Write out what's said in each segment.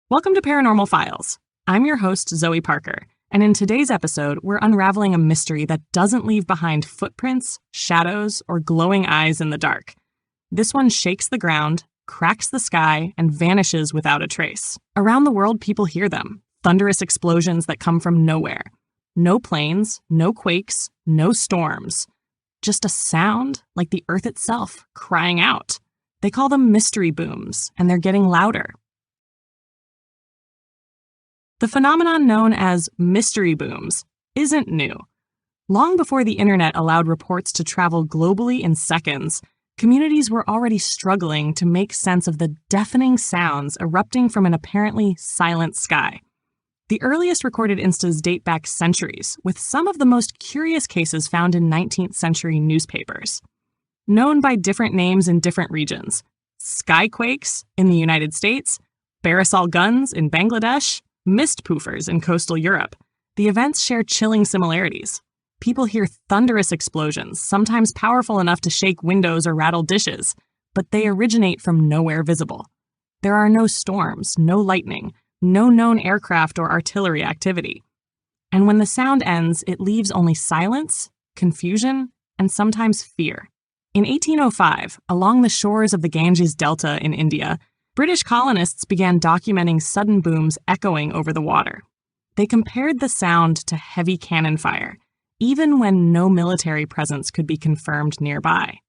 Welcome to Paranormal Files. I'm your host, Zoe Parker, and in today's episode, we're unraveling a mystery that doesn't leave behind footprints, shadows, or glowing eyes in the dark. This one shakes the ground, cracks the sky, and vanishes without a trace. Around the world, people hear them, thunderous explosions that come from nowhere. No planes, no quakes, no storms. Just a sound like the earth itself crying out. They call them mystery booms, and they're getting louder. The phenomenon known as mystery booms isn't new. Long before the internet allowed reports to travel globally in seconds, communities were already struggling to make sense of the deafening sounds erupting from an apparently silent sky. The earliest recorded instas date back centuries, with some of the most curious cases found in 19th century newspapers. Known by different names in different regions: sky quakes in the United States, Barisal guns in Bangladesh, mist poofers in coastal Europe, the events share chilling similarities. People hear thunderous explosions, sometimes powerful enough to shake windows or rattle dishes, but they originate from nowhere visible. There are no storms, no lightning, no known aircraft or artillery activity. And when the sound ends, it leaves only silence, confusion, and sometimes fear. In 1805, along the shores of the Ganges Delta in India, British colonists began documenting sudden booms echoing over the water. They compared the sound to heavy cannon fire, even when no military presence could be confirmed nearby.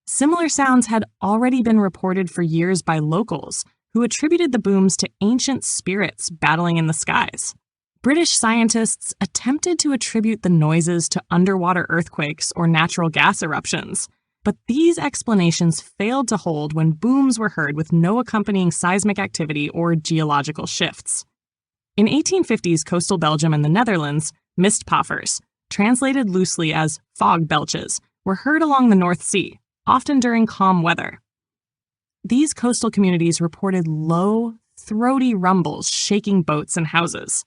Similar sounds had already been reported for years by locals, who attributed the booms to ancient spirits battling in the skies. British scientists attempted to attribute the noises to underwater earthquakes or natural gas eruptions, but these explanations failed to hold when booms were heard with no accompanying seismic activity or geological shifts. In 1850s coastal Belgium and the Netherlands, mistpoffers, translated loosely as fog belches, were heard along the North Sea, often during calm weather. These coastal communities reported low, throaty rumbles shaking boats and houses.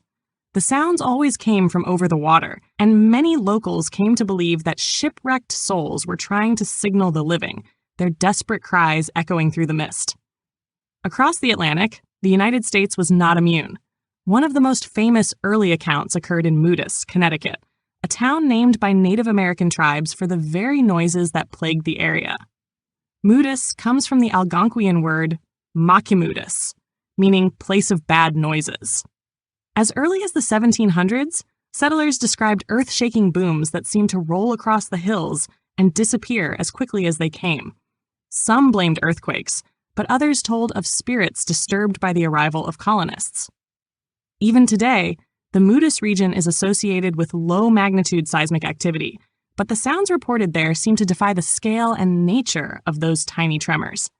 The sounds always came from over the water, and many locals came to believe that shipwrecked souls were trying to signal the living, their desperate cries echoing through the mist. Across the Atlantic, the United States was not immune. One of the most famous early accounts occurred in Moodus, Connecticut, a town named by Native American tribes for the very noises that plagued the area. Moodus comes from the Algonquian word makimudus, meaning place of bad noises. As early as the 1700s, settlers described earth-shaking booms that seemed to roll across the hills and disappear as quickly as they came. Some blamed earthquakes, but others told of spirits disturbed by the arrival of colonists. Even today, the Moodus region is associated with low-magnitude seismic activity, but the sounds reported there seem to defy the scale and nature of those tiny tremors.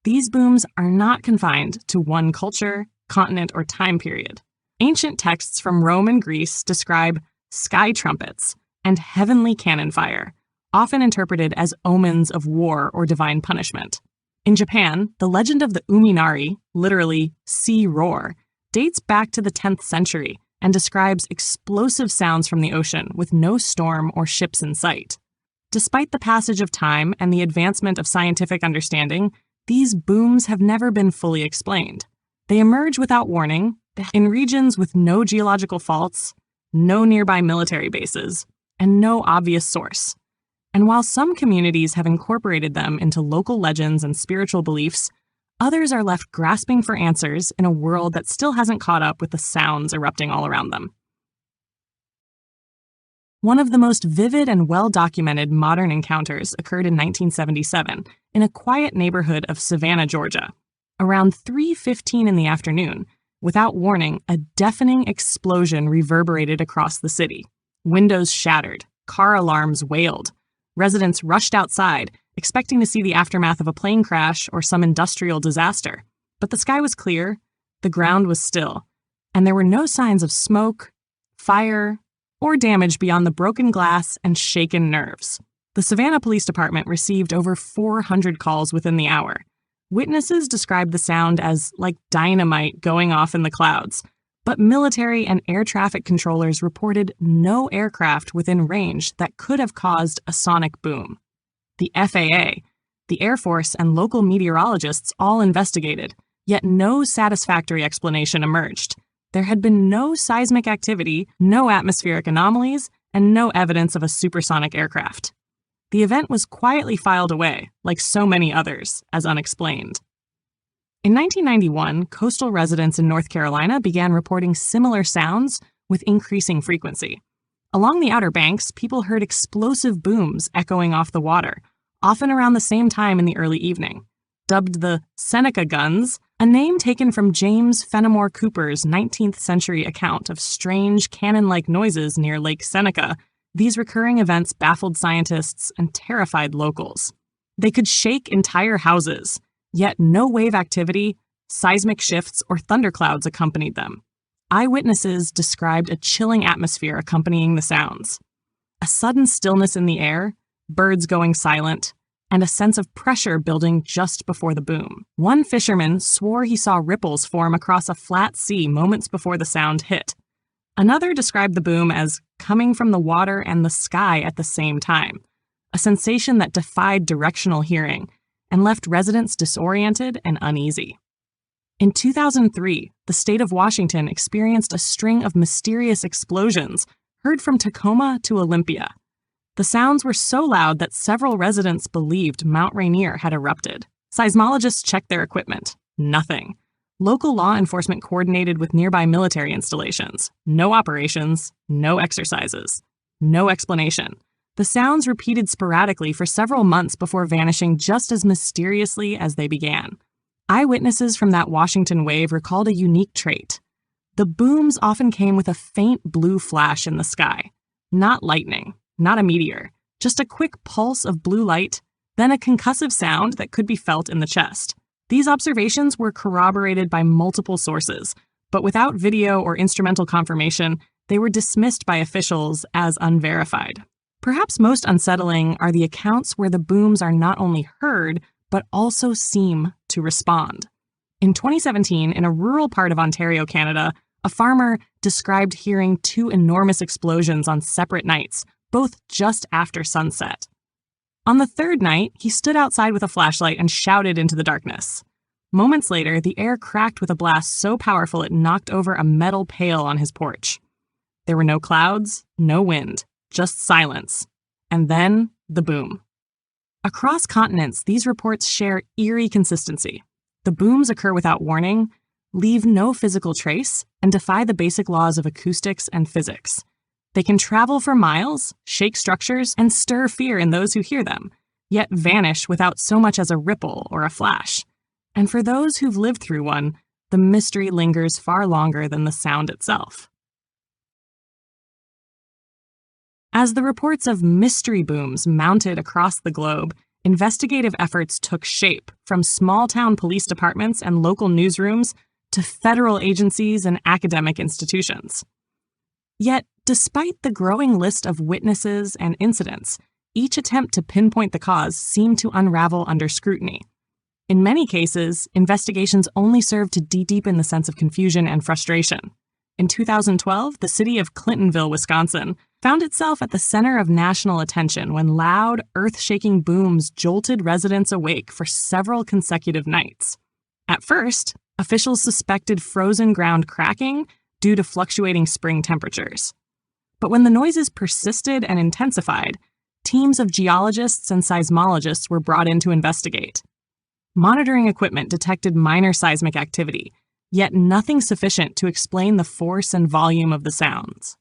These booms are not confined to one culture, continent, or time period. Ancient texts from Rome and Greece describe sky trumpets and heavenly cannon fire, often interpreted as omens of war or divine punishment. In Japan, the legend of the Uminari, literally sea roar, dates back to the 10th century and describes explosive sounds from the ocean with no storm or ships in sight. Despite the passage of time and the advancement of scientific understanding, these booms have never been fully explained. They emerge without warning, in regions with no geological faults, no nearby military bases, and no obvious source. And while some communities have incorporated them into local legends and spiritual beliefs, others are left grasping for answers in a world that still hasn't caught up with the sounds erupting all around them. One of the most vivid and well-documented modern encounters occurred in 1977 in a quiet neighborhood of Savannah, Georgia. Around 3:15 in the afternoon, without warning, a deafening explosion reverberated across the city. Windows shattered, car alarms wailed. Residents rushed outside, expecting to see the aftermath of a plane crash or some industrial disaster. But the sky was clear, the ground was still, and there were no signs of smoke, fire, or damage beyond the broken glass and shaken nerves. The Savannah Police Department received over 400 calls within the hour. Witnesses described the sound as like dynamite going off in the clouds, but military and air traffic controllers reported no aircraft within range that could have caused a sonic boom. The FAA, the Air Force, and local meteorologists all investigated, Yet no satisfactory explanation emerged. There had been no seismic activity, no atmospheric anomalies, and no evidence of a supersonic aircraft. The event was quietly filed away, like so many others, as unexplained. In 1991, coastal residents in North Carolina began reporting similar sounds with increasing frequency. Along the Outer Banks, people heard explosive booms echoing off the water, often around the same time in the early evening. Dubbed the Seneca Guns, a name taken from James Fenimore Cooper's 19th century account of strange cannon-like noises near Lake Seneca, these recurring events baffled scientists and terrified locals. They could shake entire houses, yet no wave activity, seismic shifts, or thunderclouds accompanied them. Eyewitnesses described a chilling atmosphere accompanying the sounds. A sudden stillness in the air, birds going silent, and a sense of pressure building just before the boom. One fisherman swore he saw ripples form across a flat sea moments before the sound hit. Another described the boom as coming from the water and the sky at the same time, a sensation that defied directional hearing and left residents disoriented and uneasy. In 2003, the state of Washington experienced a string of mysterious explosions heard from Tacoma to Olympia. The sounds were so loud that several residents believed Mount Rainier had erupted. Seismologists checked their equipment. Nothing. Local law enforcement coordinated with nearby military installations. No operations, no exercises, no explanation. The sounds repeated sporadically for several months before vanishing just as mysteriously as they began. Eyewitnesses from that Washington wave recalled a unique trait. The booms often came with a faint blue flash in the sky. Not lightning. Not a meteor, just a quick pulse of blue light, then a concussive sound that could be felt in the chest. These observations were corroborated by multiple sources, but without video or instrumental confirmation, they were dismissed by officials as unverified. Perhaps most unsettling are the accounts where the booms are not only heard, but also seem to respond. In 2017, in a rural part of Ontario, Canada, a farmer described hearing two enormous explosions on separate nights, both just after sunset. On the third night, he stood outside with a flashlight and shouted into the darkness. Moments later, the air cracked with a blast so powerful it knocked over a metal pail on his porch. There were no clouds, no wind, just silence. And then, the boom. Across continents, these reports share eerie consistency. The booms occur without warning, leave no physical trace, and defy the basic laws of acoustics and physics. They can travel for miles, shake structures, and stir fear in those who hear them, yet vanish without so much as a ripple or a flash. And for those who've lived through one, the mystery lingers far longer than the sound itself. As the reports of mystery booms mounted across the globe, investigative efforts took shape, from small-town police departments and local newsrooms to federal agencies and academic institutions. Yet, despite the growing list of witnesses and incidents, each attempt to pinpoint the cause seemed to unravel under scrutiny. In many cases, investigations only served to deepen the sense of confusion and frustration. In 2012, the city of Clintonville, Wisconsin, found itself at the center of national attention when loud, earth-shaking booms jolted residents awake for several consecutive nights. At first, officials suspected frozen ground cracking due to fluctuating spring temperatures. But when the noises persisted and intensified, teams of geologists and seismologists were brought in to investigate. Monitoring equipment detected minor seismic activity, yet nothing sufficient to explain the force and volume of the sounds.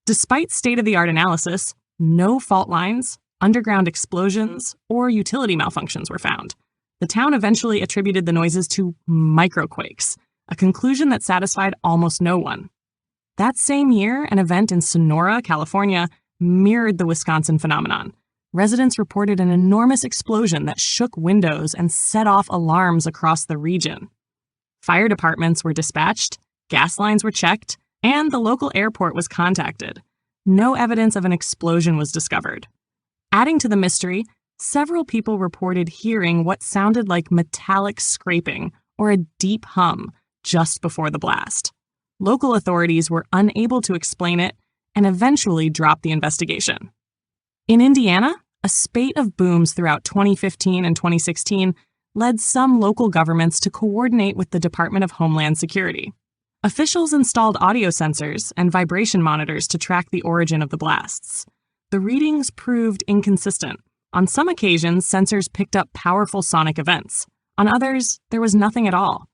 Despite state-of-the-art analysis, no fault lines, underground explosions, or utility malfunctions were found. The town eventually attributed the noises to microquakes, a conclusion that satisfied almost no one. That same year, an event in Sonora, California, mirrored the Wisconsin phenomenon. Residents reported an enormous explosion that shook windows and set off alarms across the region. Fire departments were dispatched, gas lines were checked, and the local airport was contacted. No evidence of an explosion was discovered. Adding to the mystery, several people reported hearing what sounded like metallic scraping or a deep hum just before the blast. Local authorities were unable to explain it and eventually dropped the investigation. In Indiana, a spate of booms throughout 2015 and 2016 led some local governments to coordinate with the Department of Homeland Security. Officials installed audio sensors and vibration monitors to track the origin of the blasts. The readings proved inconsistent. On some occasions, sensors picked up powerful sonic events. On others, there was nothing at all.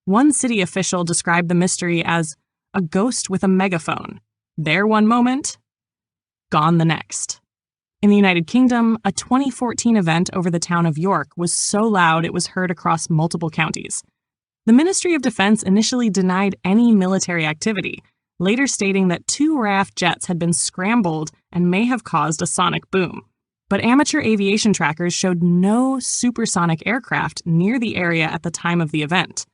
One city official described the mystery as a ghost with a megaphone. There one moment, gone the next. In the United Kingdom, a 2014 event over the town of York was so loud it was heard across multiple counties. The Ministry of Defense initially denied any military activity, later stating that 2 RAF jets had been scrambled and may have caused a sonic boom. But amateur aviation trackers showed no supersonic aircraft near the area at the time of the event.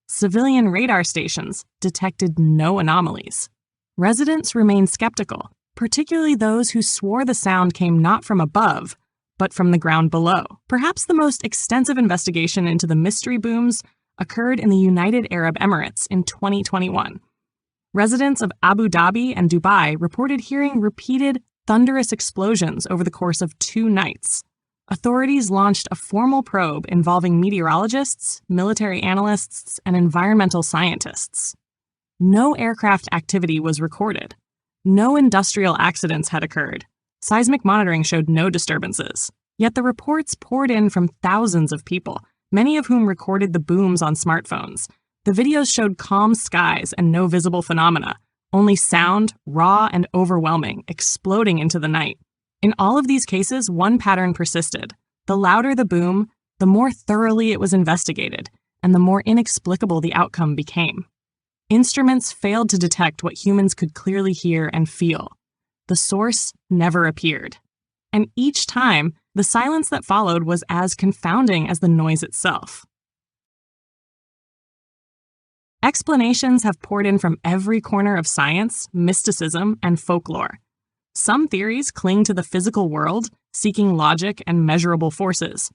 Civilian radar stations detected no anomalies. Residents remained skeptical, particularly those who swore the sound came not from above, but from the ground below. Perhaps the most extensive investigation into the mystery booms occurred in the United Arab Emirates in 2021. Residents of Abu Dhabi and Dubai reported hearing repeated thunderous explosions over the course of 2 nights. Authorities launched a formal probe involving meteorologists, military analysts, and environmental scientists. No aircraft activity was recorded. No industrial accidents had occurred. Seismic monitoring showed no disturbances. Yet the reports poured in from thousands of people, many of whom recorded the booms on smartphones. The videos showed calm skies and no visible phenomena, only sound, raw and overwhelming, exploding into the night. In all of these cases, one pattern persisted. The louder the boom, the more thoroughly it was investigated, and the more inexplicable the outcome became. Instruments failed to detect what humans could clearly hear and feel. The source never appeared. And each time, the silence that followed was as confounding as the noise itself. Explanations have poured in from every corner of science, mysticism, and folklore. Some theories cling to the physical world, seeking logic and measurable forces.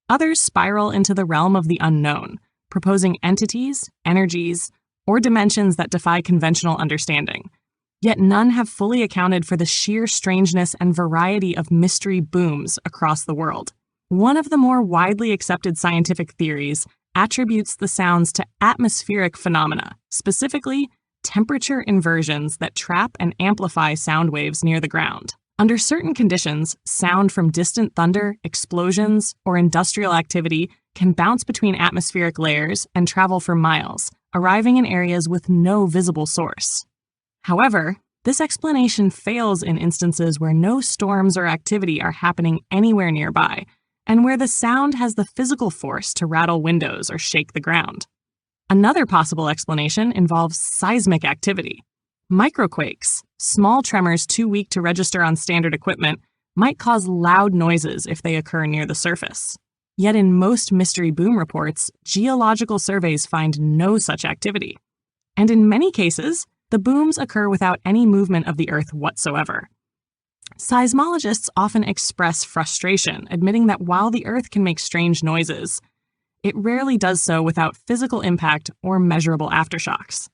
Others spiral into the realm of the unknown, proposing entities, energies, or dimensions that defy conventional understanding. Yet none have fully accounted for the sheer strangeness and variety of mystery booms across the world. One of the more widely accepted scientific theories attributes the sounds to atmospheric phenomena, specifically temperature inversions that trap and amplify sound waves near the ground. Under certain conditions, sound from distant thunder, explosions, or industrial activity can bounce between atmospheric layers and travel for miles, arriving in areas with no visible source. However, this explanation fails in instances where no storms or activity are happening anywhere nearby, and where the sound has the physical force to rattle windows or shake the ground. Another possible explanation involves seismic activity. Microquakes, small tremors too weak to register on standard equipment, might cause loud noises if they occur near the surface. Yet in most mystery boom reports, geological surveys find no such activity. And in many cases, the booms occur without any movement of the Earth whatsoever. Seismologists often express frustration, admitting that while the Earth can make strange noises, it rarely does so without physical impact or measurable aftershocks.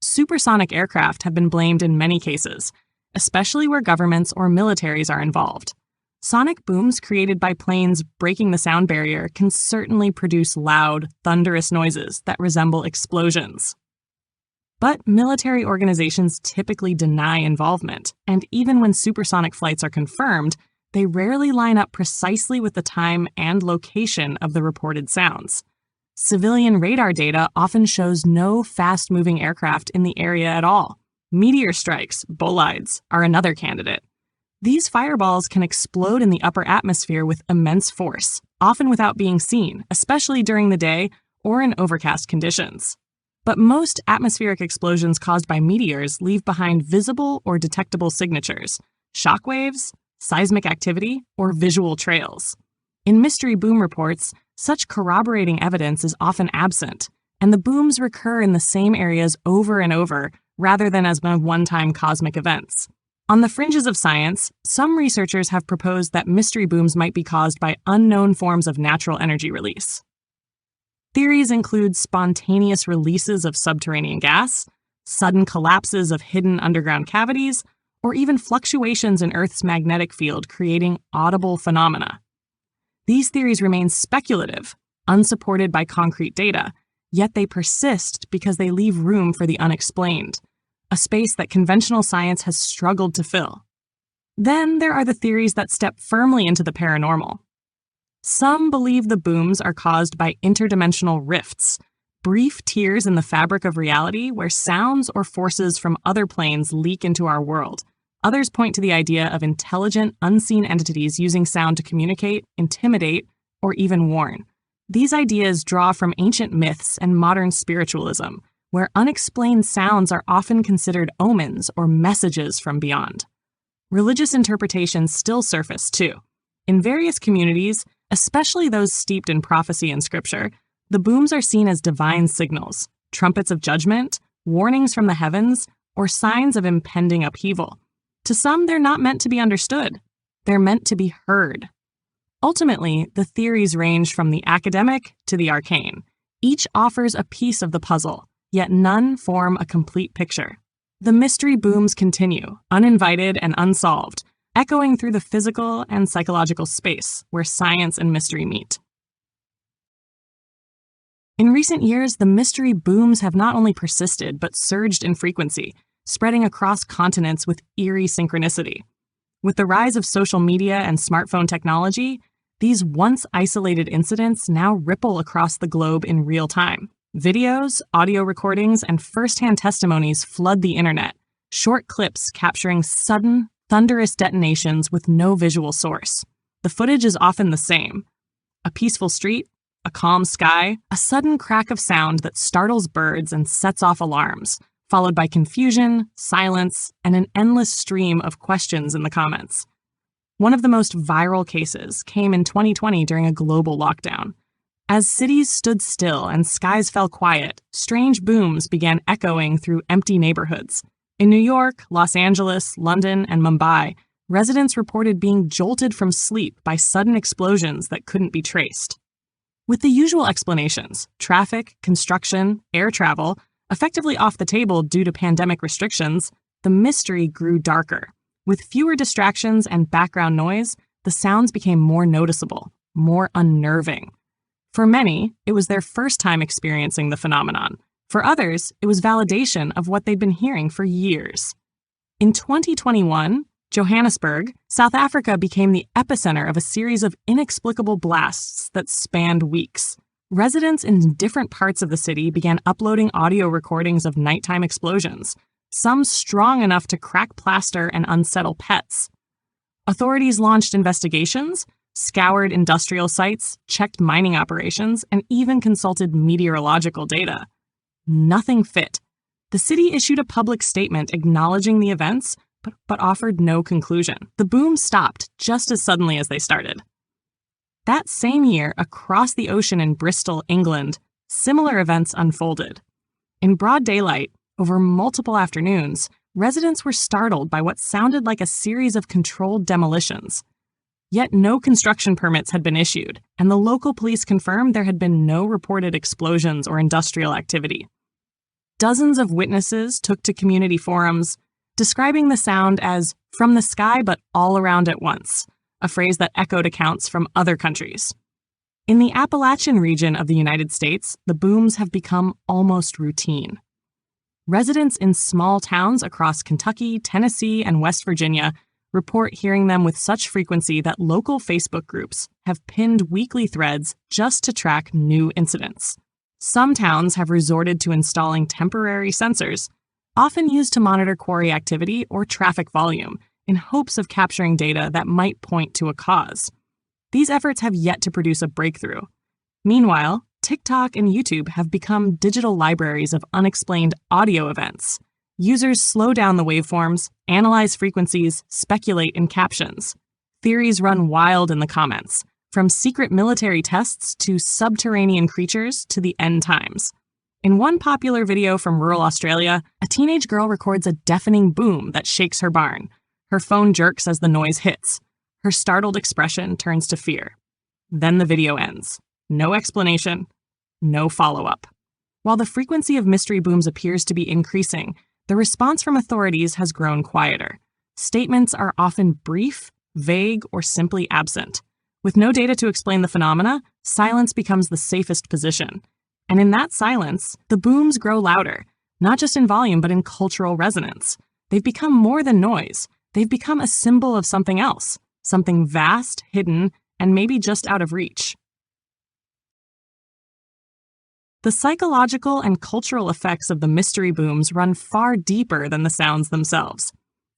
Supersonic aircraft have been blamed in many cases, especially where governments or militaries are involved. Sonic booms created by planes breaking the sound barrier can certainly produce loud, thunderous noises that resemble explosions. But military organizations typically deny involvement, and even when supersonic flights are confirmed, they rarely line up precisely with the time and location of the reported sounds. Civilian radar data often shows no fast-moving aircraft in the area at all. Meteor strikes, bolides, are another candidate. These fireballs can explode in the upper atmosphere with immense force, often without being seen, especially during the day or in overcast conditions. But most atmospheric explosions caused by meteors leave behind visible or detectable signatures, shockwaves, seismic activity, or visual trails. In mystery boom reports, such corroborating evidence is often absent, and the booms recur in the same areas over and over, rather than as one-time cosmic events. On the fringes of science, some researchers have proposed that mystery booms might be caused by unknown forms of natural energy release. Theories include spontaneous releases of subterranean gas, sudden collapses of hidden underground cavities, or even fluctuations in Earth's magnetic field creating audible phenomena. These theories remain speculative, unsupported by concrete data, yet they persist because they leave room for the unexplained, a space that conventional science has struggled to fill. Then there are the theories that step firmly into the paranormal. Some believe the booms are caused by interdimensional rifts, brief tears in the fabric of reality where sounds or forces from other planes leak into our world. Others point to the idea of intelligent, unseen entities using sound to communicate, intimidate, or even warn. These ideas draw from ancient myths and modern spiritualism, where unexplained sounds are often considered omens or messages from beyond. Religious interpretations still surface, too. In various communities, especially those steeped in prophecy and scripture, the booms are seen as divine signals, trumpets of judgment, warnings from the heavens, or signs of impending upheaval. To some, they're not meant to be understood. They're meant to be heard. Ultimately, the theories range from the academic to the arcane. Each offers a piece of the puzzle, yet none form a complete picture. The mystery booms continue, uninvited and unsolved, echoing through the physical and psychological space where science and mystery meet. In recent years, the mystery booms have not only persisted but surged in frequency, spreading across continents with eerie synchronicity. With the rise of social media and smartphone technology, these once isolated incidents now ripple across the globe in real time. Videos, audio recordings, and first-hand testimonies flood the internet, short clips capturing sudden, thunderous detonations with no visual source. The footage is often the same: a peaceful street, a calm sky, a sudden crack of sound that startles birds and sets off alarms, followed by confusion, silence, and an endless stream of questions in the comments. One of the most viral cases came in 2020 during a global lockdown. As cities stood still and skies fell quiet, strange booms began echoing through empty neighborhoods. In New York, Los Angeles, London, and Mumbai, residents reported being jolted from sleep by sudden explosions that couldn't be traced. With the usual explanations, traffic, construction, air travel, effectively off the table due to pandemic restrictions, the mystery grew darker. With fewer distractions and background noise, the sounds became more noticeable, more unnerving. For many, it was their first time experiencing the phenomenon. For others, it was validation of what they'd been hearing for years. In 2021, Johannesburg, South Africa became the epicenter of a series of inexplicable blasts that spanned weeks. Residents in different parts of the city began uploading audio recordings of nighttime explosions, some strong enough to crack plaster and unsettle pets. Authorities launched investigations, scoured industrial sites, checked mining operations, and even consulted meteorological data. Nothing fit. The city issued a public statement acknowledging the events, but offered no conclusion. The boom stopped just as suddenly as they started. That same year, across the ocean in Bristol, England, similar events unfolded. In broad daylight, over multiple afternoons, residents were startled by what sounded like a series of controlled demolitions. Yet no construction permits had been issued, and the local police confirmed there had been no reported explosions or industrial activity. Dozens of witnesses took to community forums, describing the sound as "from the sky but all around at once," a phrase that echoed accounts from other countries. In the Appalachian region of the United States, the booms have become almost routine. Residents in small towns across Kentucky, Tennessee, and West Virginia report hearing them with such frequency that local Facebook groups have pinned weekly threads just to track new incidents. Some towns have resorted to installing temporary sensors, often used to monitor quarry activity or traffic volume, in hopes of capturing data that might point to a cause. These efforts have yet to produce a breakthrough. Meanwhile, TikTok and YouTube have become digital libraries of unexplained audio events. Users slow down the waveforms, analyze frequencies, speculate in captions. Theories run wild in the comments, from secret military tests to subterranean creatures to the end times. In one popular video from rural Australia, a teenage girl records a deafening boom that shakes her barn. Her phone jerks as the noise hits. Her startled expression turns to fear. Then the video ends. No explanation, no follow-up. While the frequency of mystery booms appears to be increasing, the response from authorities has grown quieter. Statements are often brief, vague, or simply absent. With no data to explain the phenomena, silence becomes the safest position. And in that silence, the booms grow louder, not just in volume, but in cultural resonance. They've become more than noise. They've become a symbol of something else, something vast, hidden, and maybe just out of reach. The psychological and cultural effects of the mystery booms run far deeper than the sounds themselves.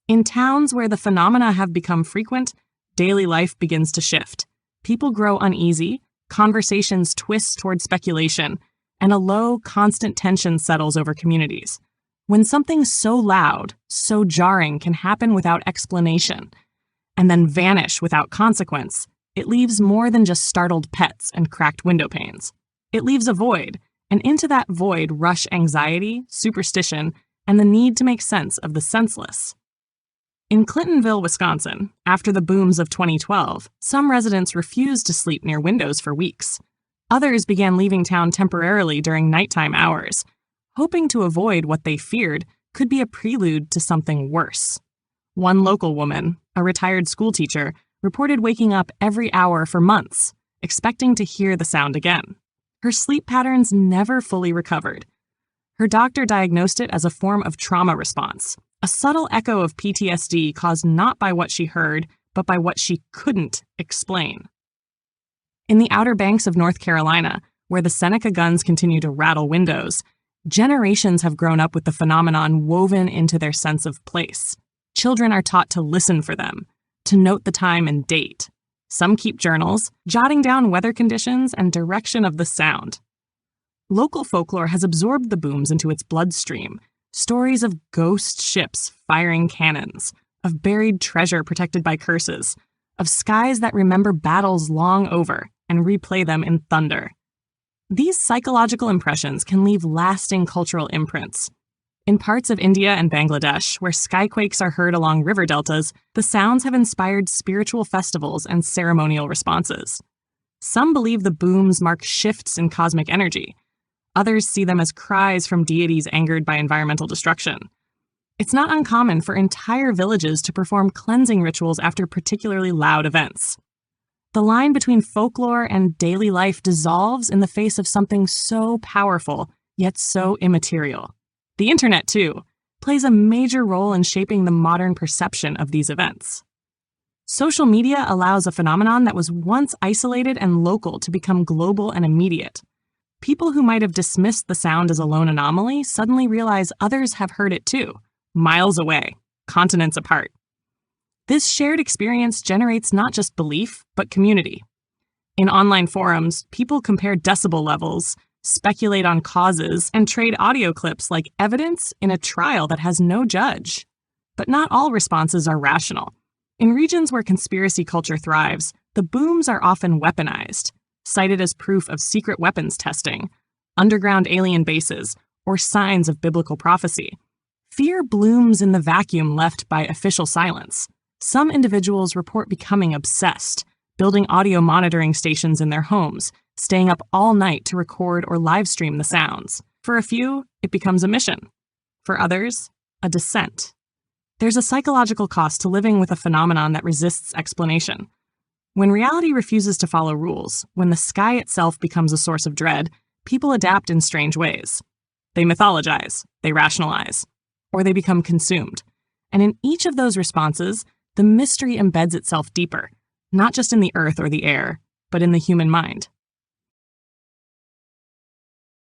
In towns where the phenomena have become frequent, daily life begins to shift. People grow uneasy, conversations twist toward speculation, and a low, constant tension settles over communities. When something so loud, so jarring can happen without explanation, and then vanish without consequence, it leaves more than just startled pets and cracked window panes. It leaves a void, and into that void rush anxiety, superstition, and the need to make sense of the senseless. In Clintonville, Wisconsin, after the booms of 2012, some residents refused to sleep near windows for weeks. Others began leaving town temporarily during nighttime hours, hoping to avoid what they feared could be a prelude to something worse. One local woman, a retired schoolteacher, reported waking up every hour for months, expecting to hear the sound again. Her sleep patterns never fully recovered. Her doctor diagnosed it as a form of trauma response, a subtle echo of PTSD caused not by what she heard, but by what she couldn't explain. In the Outer Banks of North Carolina, where the Seneca guns continue to rattle windows, generations have grown up with the phenomenon woven into their sense of place. Children are taught to listen for them, to note the time and date. Some keep journals, jotting down weather conditions and direction of the sound. Local folklore has absorbed the booms into its bloodstream. Stories of ghost ships firing cannons, of buried treasure protected by curses, of skies that remember battles long over and replay them in thunder. These psychological impressions can leave lasting cultural imprints. In parts of India and Bangladesh, where skyquakes are heard along river deltas, the sounds have inspired spiritual festivals and ceremonial responses. Some believe the booms mark shifts in cosmic energy. Others see them as cries from deities angered by environmental destruction. It's not uncommon for entire villages to perform cleansing rituals after particularly loud events. The line between folklore and daily life dissolves in the face of something so powerful, yet so immaterial. The internet, too, plays a major role in shaping the modern perception of these events. Social media allows a phenomenon that was once isolated and local to become global and immediate. People who might have dismissed the sound as a lone anomaly suddenly realize others have heard it too, miles away, continents apart. This shared experience generates not just belief, but community. In online forums, people compare decibel levels, speculate on causes, and trade audio clips like evidence in a trial that has no judge. But not all responses are rational. In regions where conspiracy culture thrives, the booms are often weaponized, cited as proof of secret weapons testing, underground alien bases, or signs of biblical prophecy. Fear blooms in the vacuum left by official silence. Some individuals report becoming obsessed, building audio monitoring stations in their homes, staying up all night to record or live stream the sounds. For a few, it becomes a mission. For others, a descent. There's a psychological cost to living with a phenomenon that resists explanation. When reality refuses to follow rules, when the sky itself becomes a source of dread, people adapt in strange ways. They mythologize, they rationalize, or they become consumed. And in each of those responses, the mystery embeds itself deeper, not just in the earth or the air, but in the human mind.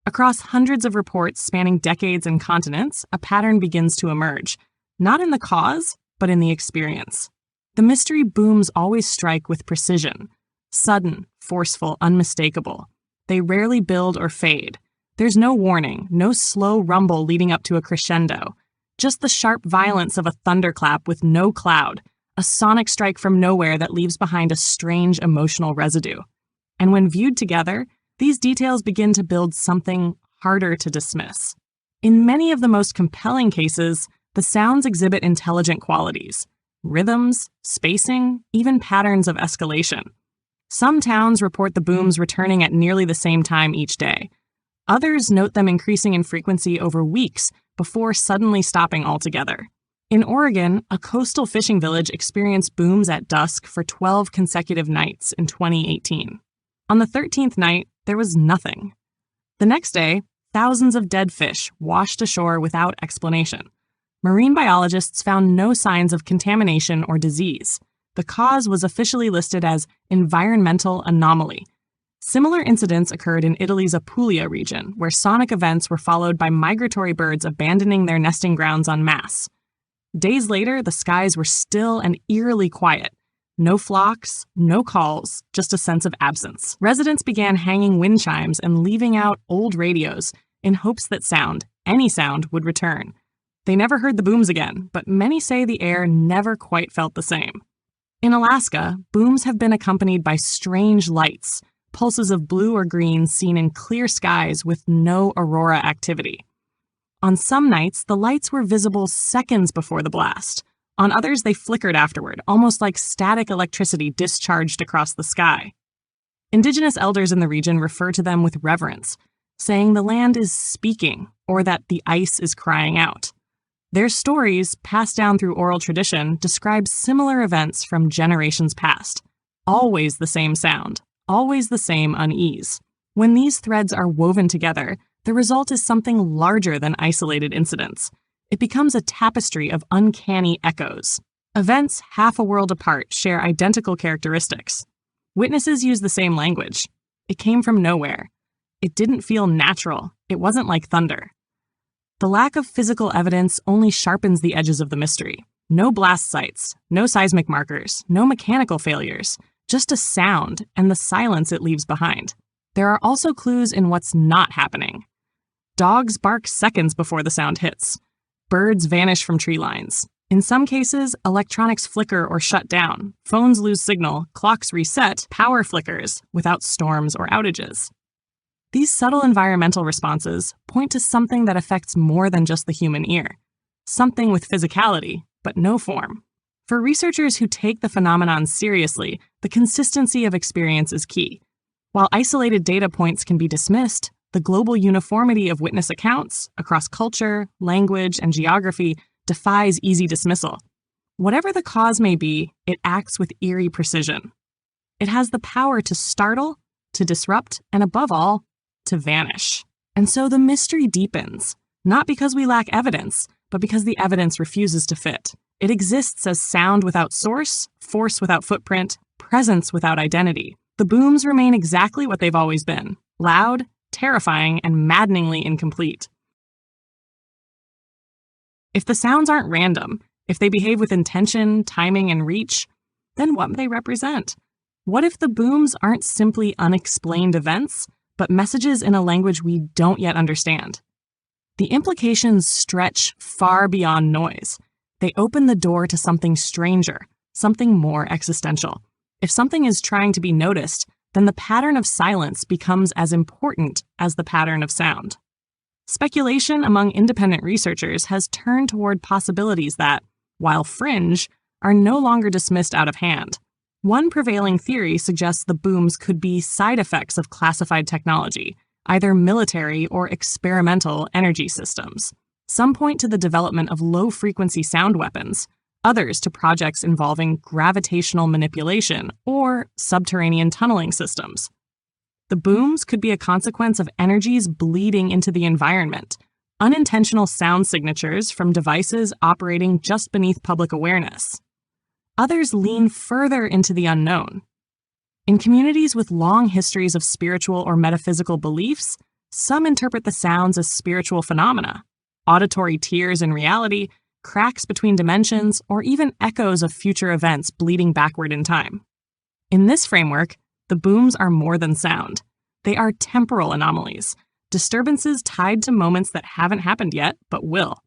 Across hundreds of reports spanning decades and continents, a pattern begins to emerge, not in the cause, but in the experience. The mystery booms always strike with precision, sudden, forceful, unmistakable. They rarely build or fade. There's no warning, no slow rumble leading up to a crescendo, just the sharp violence of a thunderclap with no cloud, a sonic strike from nowhere that leaves behind a strange emotional residue. And when viewed together, these details begin to build something harder to dismiss. In many of the most compelling cases, the sounds exhibit intelligent qualities, rhythms, spacing, even patterns of escalation. Some towns report the booms returning at nearly the same time each day. Others note them increasing in frequency over weeks before suddenly stopping altogether. In Oregon, a coastal fishing village experienced booms at dusk for 12 consecutive nights in 2018. On the 13th night, there was nothing. The next day, thousands of dead fish washed ashore without explanation. Marine biologists found no signs of contamination or disease. The cause was officially listed as environmental anomaly. Similar incidents occurred in Italy's Apulia region, where sonic events were followed by migratory birds abandoning their nesting grounds en masse. Days later, the skies were still and eerily quiet. No flocks, no calls, just a sense of absence. Residents began hanging wind chimes and leaving out old radios in hopes that sound, any sound, would return. They never heard the booms again, but many say the air never quite felt the same. In Alaska, booms have been accompanied by strange lights, pulses of blue or green seen in clear skies with no aurora activity. On some nights, the lights were visible seconds before the blast. On others, they flickered afterward, almost like static electricity discharged across the sky. Indigenous elders in the region refer to them with reverence, saying the land is speaking, or that the ice is crying out. Their stories, passed down through oral tradition, describe similar events from generations past. Always the same sound, always the same unease. When these threads are woven together, the result is something larger than isolated incidents. It becomes a tapestry of uncanny echoes. Events half a world apart share identical characteristics. Witnesses use the same language. It came from nowhere. It didn't feel natural. It wasn't like thunder. The lack of physical evidence only sharpens the edges of the mystery. No blast sites, no seismic markers, no mechanical failures, just a sound and the silence it leaves behind. There are also clues in what's not happening. Dogs bark seconds before the sound hits. Birds vanish from tree lines. In some cases, electronics flicker or shut down. Phones lose signal, clocks reset, power flickers without storms or outages. These subtle environmental responses point to something that affects more than just the human ear. Something with physicality, but no form. For researchers who take the phenomenon seriously, the consistency of experience is key. While isolated data points can be dismissed, the global uniformity of witness accounts across culture, language, and geography defies easy dismissal. Whatever the cause may be, it acts with eerie precision. It has the power to startle, to disrupt, and above all, to vanish. And so the mystery deepens, not because we lack evidence, but because the evidence refuses to fit. It exists as sound without source, force without footprint, presence without identity. The booms remain exactly what they've always been: loud, terrifying, and maddeningly incomplete. If the sounds aren't random, if they behave with intention, timing, and reach, then what they represent? What if the booms aren't simply unexplained events, but messages in a language we don't yet understand? The implications stretch far beyond noise. They open the door to something stranger, something more existential. If something is trying to be noticed, then the pattern of silence becomes as important as the pattern of sound. Speculation among independent researchers has turned toward possibilities that, while fringe, are no longer dismissed out of hand. One prevailing theory suggests the booms could be side effects of classified technology, either military or experimental energy systems. Some point to the development of low-frequency sound weapons, others to projects involving gravitational manipulation or subterranean tunneling systems. The booms could be a consequence of energies bleeding into the environment, unintentional sound signatures from devices operating just beneath public awareness. Others lean further into the unknown. In communities with long histories of spiritual or metaphysical beliefs, some interpret the sounds as spiritual phenomena, auditory tears in reality, cracks between dimensions, or even echoes of future events bleeding backward in time. In this framework, the booms are more than sound. They are temporal anomalies, disturbances tied to moments that haven't happened yet, but will.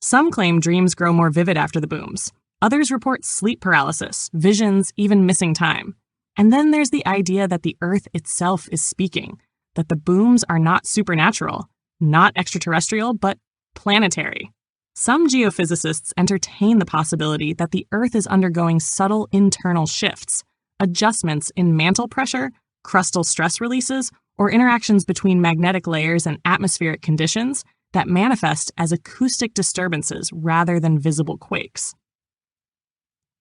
Some claim dreams grow more vivid after the booms. Others report sleep paralysis, visions, even missing time. And then there's the idea that the Earth itself is speaking, that the booms are not supernatural, not extraterrestrial, but planetary. Some geophysicists entertain the possibility that the Earth is undergoing subtle internal shifts, adjustments in mantle pressure, crustal stress releases, or interactions between magnetic layers and atmospheric conditions that manifest as acoustic disturbances rather than visible quakes.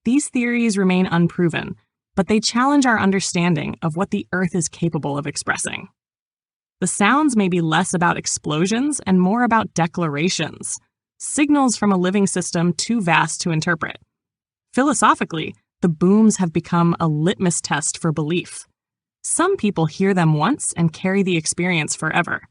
These theories remain unproven, but they challenge our understanding of what the Earth is capable of expressing. The sounds may be less about explosions and more about declarations, signals from a living system too vast to interpret. Philosophically, the booms have become a litmus test for belief. Some people hear them once and carry the experience forever.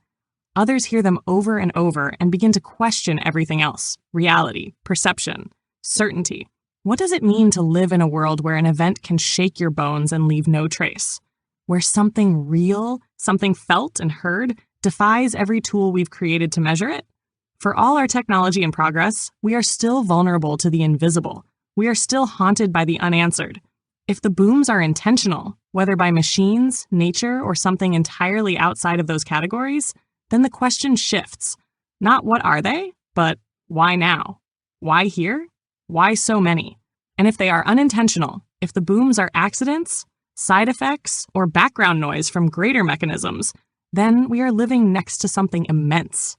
Others hear them over and over and begin to question everything else: reality, perception, certainty. What does it mean to live in a world where an event can shake your bones and leave no trace? Where something real, something felt and heard, defies every tool we've created to measure it? For all our technology and progress, we are still vulnerable to the invisible. We are still haunted by the unanswered. If the booms are intentional, whether by machines, nature, or something entirely outside of those categories, then the question shifts. Not what are they, but why now? Why here? Why so many? And if they are unintentional, if the booms are accidents, side effects, or background noise from greater mechanisms, then we are living next to something immense.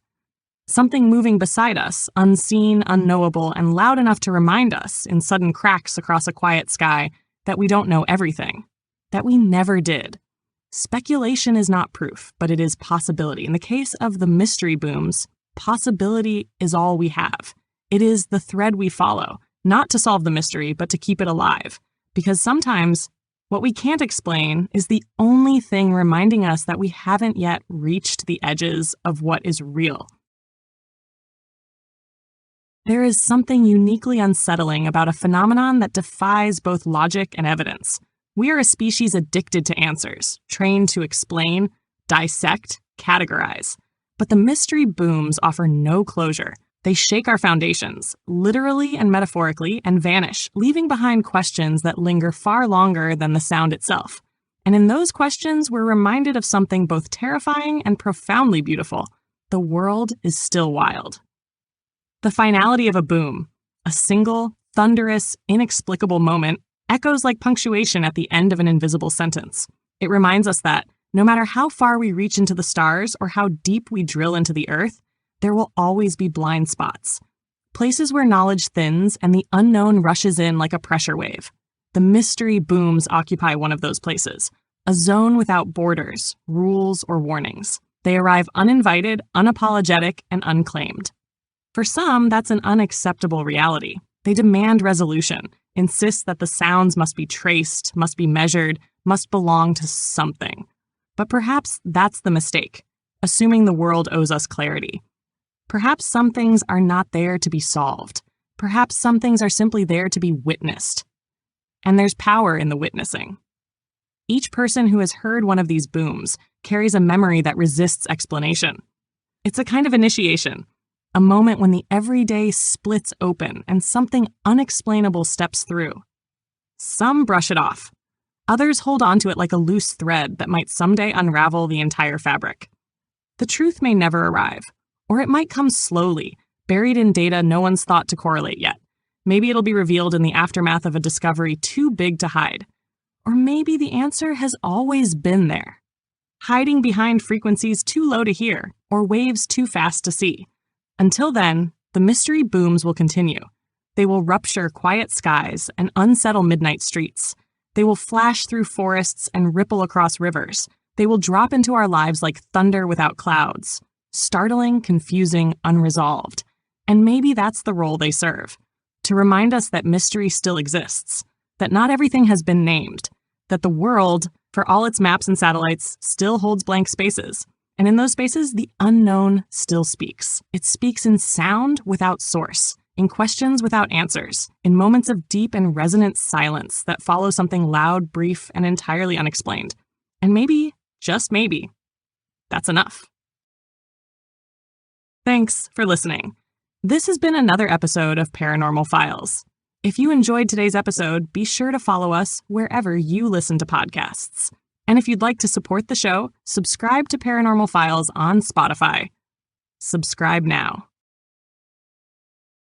Something moving beside us, unseen, unknowable, and loud enough to remind us, in sudden cracks across a quiet sky, that we don't know everything. That we never did. Speculation is not proof, but it is possibility. In the case of the mystery booms, possibility is all we have. It is the thread we follow, not to solve the mystery, but to keep it alive. Because sometimes, what we can't explain is the only thing reminding us that we haven't yet reached the edges of what is real. There is something uniquely unsettling about a phenomenon that defies both logic and evidence. We are a species addicted to answers, trained to explain, dissect, categorize. But the mystery booms offer no closure. They shake our foundations, literally and metaphorically, and vanish, leaving behind questions that linger far longer than the sound itself. And in those questions, we're reminded of something both terrifying and profoundly beautiful. The world is still wild. The finality of a boom, a single, thunderous, inexplicable moment, echoes like punctuation at the end of an invisible sentence. It reminds us that, no matter how far we reach into the stars or how deep we drill into the earth, there will always be blind spots. Places where knowledge thins and the unknown rushes in like a pressure wave. The mystery booms occupy one of those places, a zone without borders, rules, or warnings. They arrive uninvited, unapologetic, and unclaimed. For some, that's an unacceptable reality. They demand resolution, insist that the sounds must be traced, must be measured, must belong to something. But perhaps that's the mistake, assuming the world owes us clarity. Perhaps some things are not there to be solved. Perhaps some things are simply there to be witnessed. And there's power in the witnessing. Each person who has heard one of these booms carries a memory that resists explanation. It's a kind of initiation, a moment when the everyday splits open and something unexplainable steps through. Some brush it off. Others hold onto it like a loose thread that might someday unravel the entire fabric. The truth may never arrive. Or it might come slowly, buried in data no one's thought to correlate yet. Maybe it'll be revealed in the aftermath of a discovery too big to hide. Or maybe the answer has always been there, hiding behind frequencies too low to hear or waves too fast to see. Until then, the mystery booms will continue. They will rupture quiet skies and unsettle midnight streets. They will flash through forests and ripple across rivers. They will drop into our lives like thunder without clouds. Startling, confusing, unresolved. And maybe that's the role they serve. To remind us that mystery still exists. That not everything has been named. That the world, for all its maps and satellites, still holds blank spaces. And in those spaces, the unknown still speaks. It speaks in sound without source. In questions without answers. In moments of deep and resonant silence that follow something loud, brief, and entirely unexplained. And maybe, just maybe, that's enough. Thanks for listening. This has been another episode of Paranormal Files. If you enjoyed today's episode, be sure to follow us wherever you listen to podcasts. And if you'd like to support the show, subscribe to Paranormal Files on Spotify. Subscribe now.